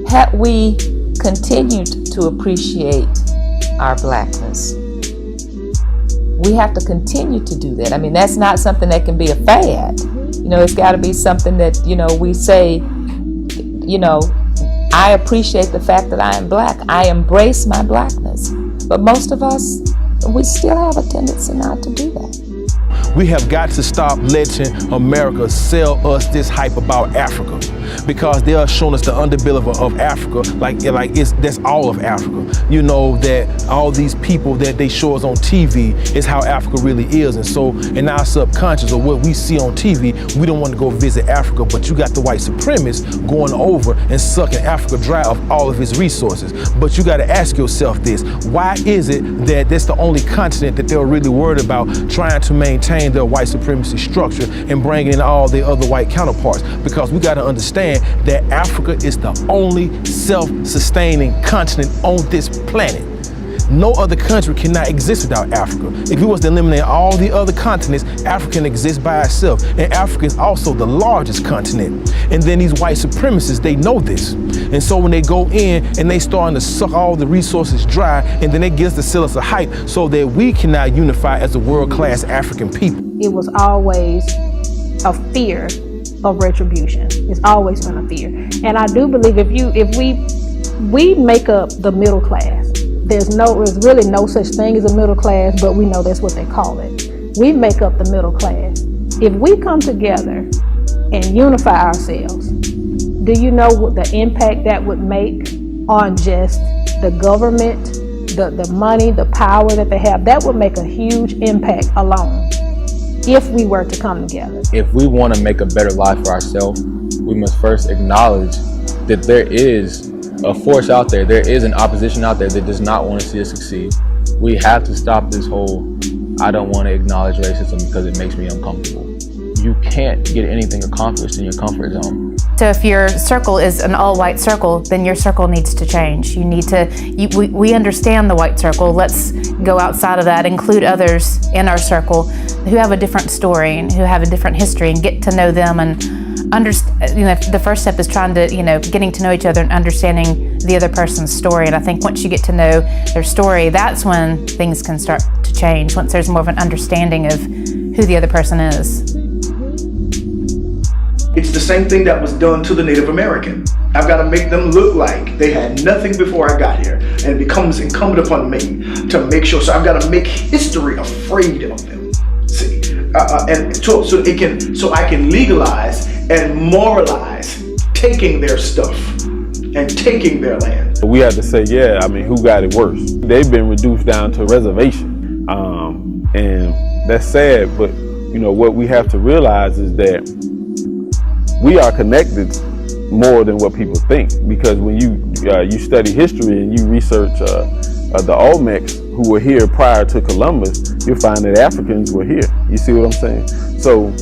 Had we continued to appreciate our blackness, we have to continue to do that. I mean, that's not something that can be a fad. You know, it's got to be something that, you know, we say, you know, I appreciate the fact that I am black. I embrace my blackness. But most of us, we still have a tendency not to do that. We have got to stop letting America sell us this hype about Africa, because they are showing us the underbelly of Africa like that's all of Africa. You know, that all these people that they show us on TV is how Africa really is. And so in our subconscious, or what we see on TV, we don't want to go visit Africa, but you got the white supremacists going over and sucking Africa dry of all of its resources. But you got to ask yourself this: why is it that that's the only continent that they're really worried about trying to maintain their white supremacy structure and bringing in all their other white counterparts? Because we got to understand that Africa is the only self-sustaining continent on this planet. No other country cannot exist without Africa. If we was to eliminate all the other continents, Africa can exist by itself. And Africa is also the largest continent. And then these white supremacists, they know this. And so when they go in and they starting to suck all the resources dry, and then they get us to sell us a hype so that we cannot unify as a world-class African people. It was always a fear of retribution. It's always been a fear. And I do believe if we make up the middle class. There's really no such thing as a middle class, but we know that's what they call it. We make up the middle class. If we come together and unify ourselves, do you know what the impact that would make on just the government, the money, the power that they have? That would make a huge impact alone if we were to come together. If we want to make a better life for ourselves, we must first acknowledge that there is a force out there, there is an opposition out there that does not want to see us succeed. We have to stop this whole, I don't want to acknowledge racism because it makes me uncomfortable. You can't get anything accomplished in your comfort zone. So if your circle is an all-white circle, then your circle needs to change. You need to, we understand the white circle. Let's go outside of that, include others in our circle who have a different story and who have a different history, and get to know them. And the first step is trying to, getting to know each other and understanding the other person's story. And I think once you get to know their story, that's when things can start to change, once there's more of an understanding of who the other person is. It's the same thing that was done to the Native American. I've got to make them look like they had nothing before I got here. And it becomes incumbent upon me to make sure, so I've got to make history afraid of them. See, and so I can legalize and moralize taking their stuff and taking their land. We have to say, who got it worse? They've been reduced down to a reservation. And that's sad, but what we have to realize is that we are connected more than what people think, because when you study history and you research the Olmecs who were here prior to Columbus, you'll find that Africans were here. You see what I'm saying? So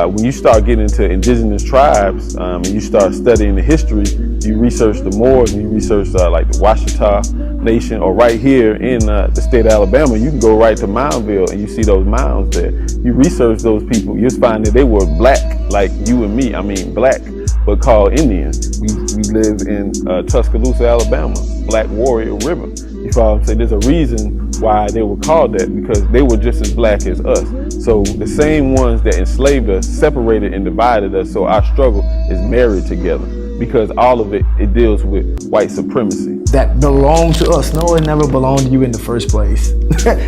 when you start getting into indigenous tribes and you start studying the history, you research the Moors and you research like the Washita Nation, or right here in the state of Alabama, you can go right to Moundville and you see those mounds there. You research those people, you'll find that they were black like you and me. I mean black, but called Indians. We live in Tuscaloosa, Alabama, Black Warrior River. You follow what I'm saying? There's a reason why they were called that, because they were just as black as us. So the same ones that enslaved us separated and divided us, so our struggle is married together, because all of it deals with white supremacy. That belonged to us. No, it never belonged to you in the first place.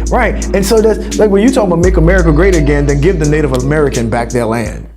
Right, and so that's like when you talk about make America great again, then give the Native American back their land.